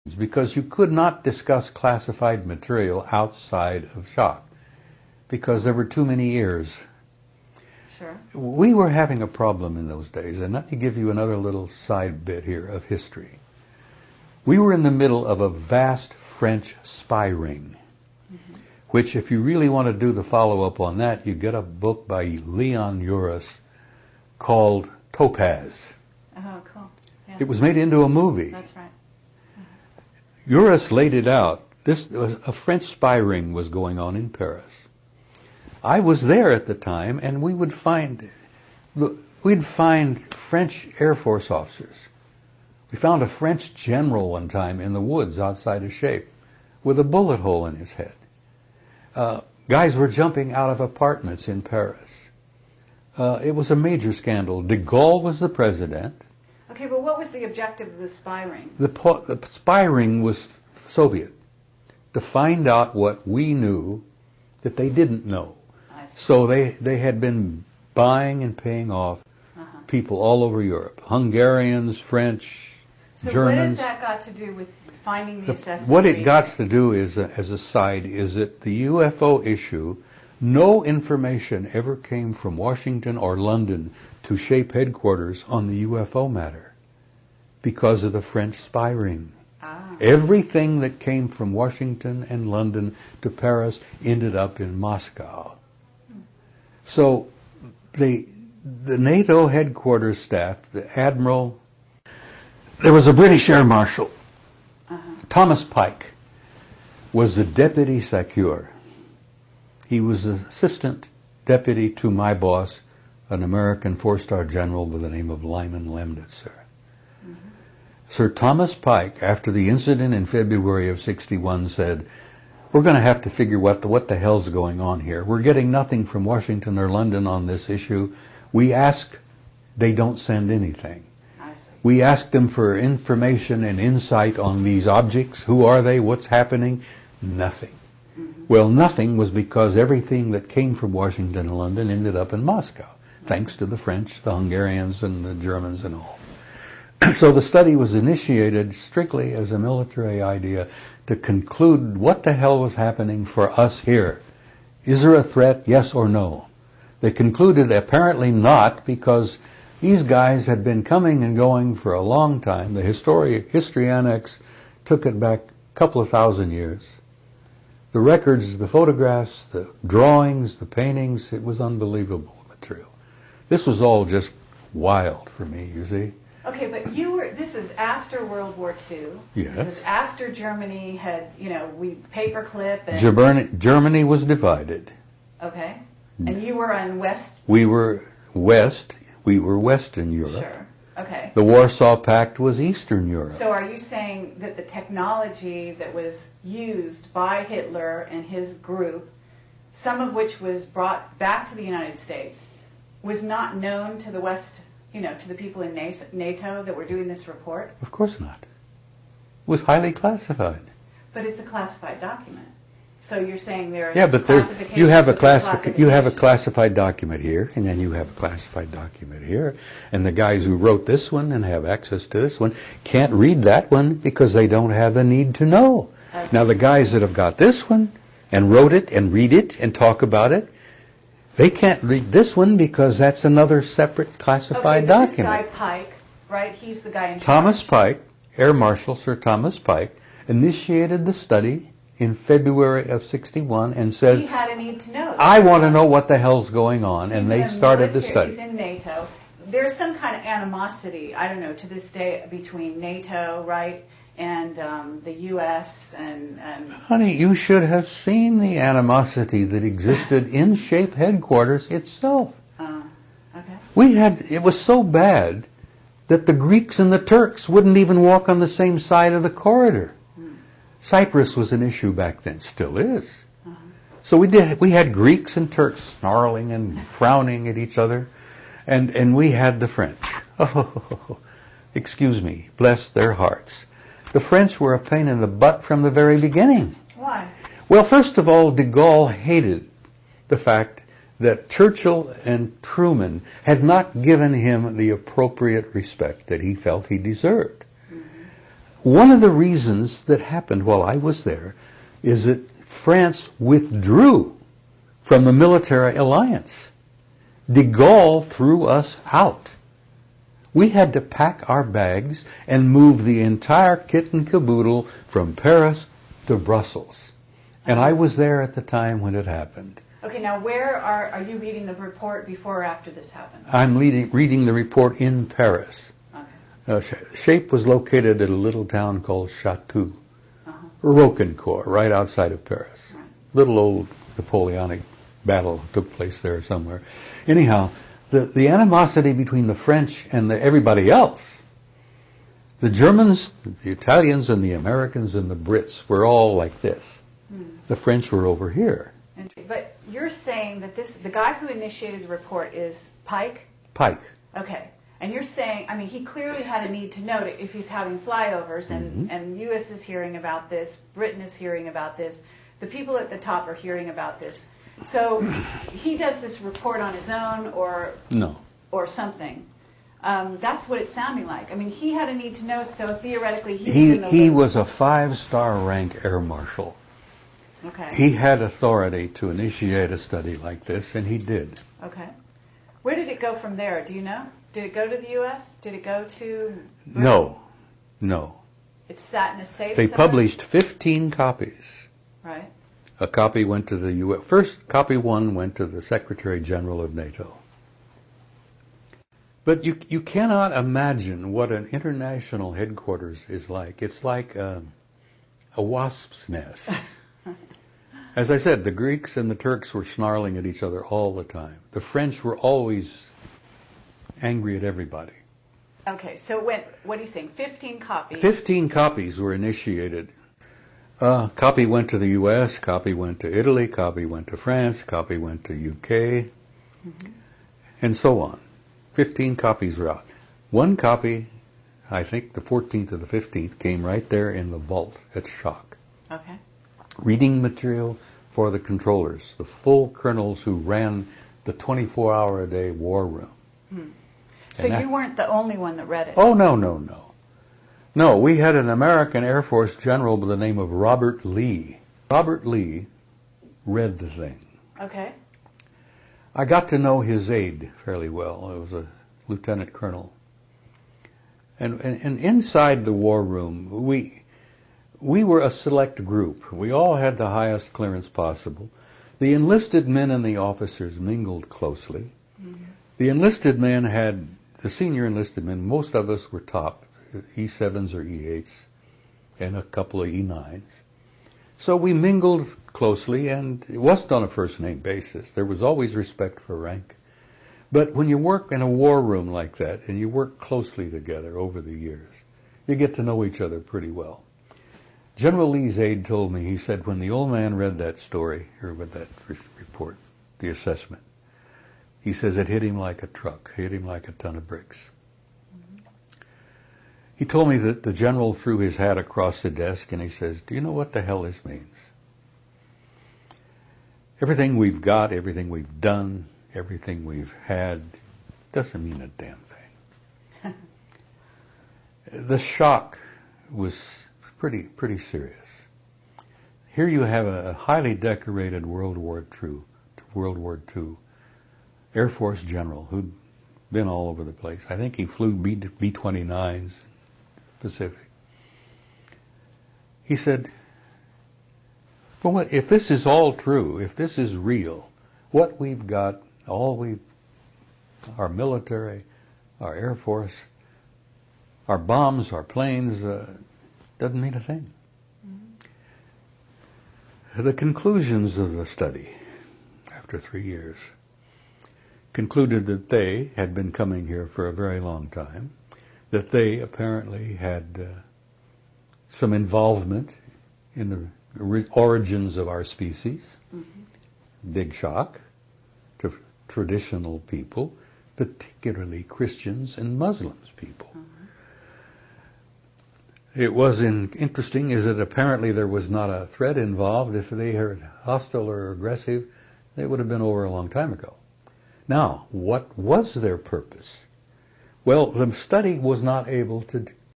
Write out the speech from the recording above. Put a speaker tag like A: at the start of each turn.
A: because you could not discuss classified material outside of shock because there were too many ears.
B: Sure.
A: We were having a problem in those days, and let me give you another little side bit here of history. We were in the middle of a vast French spy ring, which, if you really want to do the follow-up on that, you get a book by Leon Uris called Topaz.
B: Oh, cool. Yeah.
A: It was made into a movie.
B: That's right.
A: Uris laid it out. A French spy ring was going on in Paris. I was there at the time, and we'd find French Air Force officers. We found a French general one time in the woods outside of Shape with a bullet hole in his head. Guys were jumping out of apartments in Paris. It was a major scandal. De Gaulle was the president.
B: Okay, but what was the objective of the spy ring?
A: The spy ring was Soviet, to find out what we knew that they didn't know. So they had been buying and paying off people all over Europe, Hungarians, French, Germans.
B: So what has that got to do with finding the assessment?
A: What it got to do is, as a side, is that the UFO issue, no information ever came from Washington or London to Shape headquarters on the UFO matter because of the French spy ring. Everything that came from Washington and London to Paris ended up in Moscow. So the NATO headquarters staff, the admiral, there was a British air marshal. Thomas Pike was the deputy secure. He was the assistant deputy to my boss, an American four-star general by the name of Lyman Lemnitzer. Sir Thomas Pike, after the incident in February of '61, said, "We're going to have to figure what the hell's going on here. We're getting nothing from Washington or London on this issue. We ask, they don't send anything. We ask them for information and insight on these objects. Who are they? What's happening? Nothing." Well, nothing was because everything that came from Washington and London ended up in Moscow, thanks to the French, the Hungarians, and the Germans and all. So the study was initiated strictly as a military idea to conclude what the hell was happening for us here. Is there a threat, yes or no? They concluded apparently not, because these guys had been coming and going for a long time. The History Annex took it back a couple of thousand years. The records, the photographs, the drawings, the paintings, it was unbelievable material. This was all just wild for me, you see.
B: Okay, but this is after World War II.
A: Yes.
B: This is after Germany had, we paperclip and...
A: Germany was divided.
B: Okay. And you were on West...
A: We were Western Europe.
B: Sure. Okay.
A: The Warsaw Pact was Eastern Europe.
B: So are you saying that the technology that was used by Hitler and his group, some of which was brought back to the United States, was not known to the West, to the people in NATO that were doing this report?
A: Of course not. It was highly classified.
B: But it's a classified document. So you're saying there is
A: classification. You have a classified document here, and then you have a classified document here, and the guys who wrote this one and have access to this one can't read that one because they don't have the need to know. Okay. Now the guys that have got this one and wrote it and read it and talk about it, they can't read this one because that's another separate classified document.
B: This guy Pike, right? He's the guy in charge.
A: Thomas Pike, Air Marshal Sir Thomas Pike, initiated the study in February of '61 and says,
B: he had a need to know.
A: I want to know what the hell's going on, and they started the study.
B: He's in NATO. There's some kind of animosity, I don't know, to this day between NATO, right, and the U.S. and...
A: Honey, you should have seen the animosity that existed in Shape headquarters itself.
B: Okay.
A: It was so bad that the Greeks and the Turks wouldn't even walk on the same side of the corridor. Cyprus was an issue back then, still is. So we had Greeks and Turks snarling and frowning at each other, and we had the French. Oh, excuse me, bless their hearts. The French were a pain in the butt from the very beginning.
B: Why?
A: Well, first of all, de Gaulle hated the fact that Churchill and Truman had not given him the appropriate respect that he felt he deserved. one of the reasons that happened while I was there is that France withdrew from the military alliance. De Gaulle threw us out. We had to pack our bags and move the entire kit and caboodle from Paris to Brussels. And I was there at the time when it happened.
B: Okay, now where are you reading the report before or after this happened?
A: I'm reading the report in Paris.
B: Okay.
A: Shape was located at a little town called Chateau, Rocancourt, right outside of Paris.
B: Right.
A: Little old Napoleonic battle took place there somewhere. Anyhow, the animosity between the French and everybody else, the Germans, the Italians, and the Americans and the Brits were all like this. The French were over here.
B: But you're saying that the guy who initiated the report is Pike?
A: Pike.
B: Okay. And you're saying, I mean, he clearly had a need to know it if he's having flyovers, and U.S. is hearing about this, Britain is hearing about this, the people at the top are hearing about this. So he does this report on his own or something. That's what it's sounding like. I mean, he had a need to know, so theoretically
A: he was a 5-star rank air marshal.
B: Okay.
A: He had authority to initiate a study like this, and he did.
B: Okay. Where did it go from there? Do you know? Did it go to the U.S.? Did it go to Britain?
A: No.
B: It sat in a safe
A: They
B: somewhere?
A: published 15 copies.
B: Right.
A: A copy went to the U.S. First, copy 1 went to the Secretary General of NATO. But you cannot imagine what an international headquarters is like. It's like a wasp's nest. As I said, the Greeks and the Turks were snarling at each other all the time. The French were always angry at everybody.
B: Okay, so what are you saying? 15 copies?
A: 15 copies were initiated. Copy went to the U.S., copy went to Italy, copy went to France, copy went to UK, and so on. 15 copies were out. One copy, I think the 14th or the 15th, came right there in the vault at Shock.
B: Okay.
A: Reading material for the controllers, the full colonels who ran the 24-hour-a-day war room.
B: So you weren't the only one that read it?
A: Oh, no. No, we had an American Air Force general by the name of Robert Lee. Robert Lee read the thing.
B: Okay.
A: I got to know his aide fairly well. It was a lieutenant colonel. And inside the war room, we were a select group. We all had the highest clearance possible. The enlisted men and the officers mingled closely. The enlisted men the senior enlisted men, most of us were top, E7s or E8s, and a couple of E9s. So we mingled closely, and it wasn't on a first-name basis. There was always respect for rank. But when you work in a war room like that, and you work closely together over the years, you get to know each other pretty well. General Lee's aide told me, he said, when the old man read that story, or read that report, the assessment, he says it hit him like a truck, hit him like a ton of bricks. He told me that the general threw his hat across the desk and he says, do you know what the hell this means? Everything we've got, everything we've done, everything we've had, doesn't mean a damn thing. The shock was pretty serious. Here you have a highly decorated World War II Air Force general who'd been all over the place. I think he flew B-29s in the Pacific. He said, well, if this is all true, if this is real, what we've got, our military, our Air Force, our bombs, our planes, doesn't mean a thing. The conclusions of the study, after 3 years, concluded that they had been coming here for a very long time, that they apparently had some involvement in the origins of our species. Big shock to traditional people, particularly Christians and Muslims people. It was interesting is that apparently there was not a threat involved. If they were hostile or aggressive, they would have been over a long time ago. Now, what was their purpose? Well, the study was not able to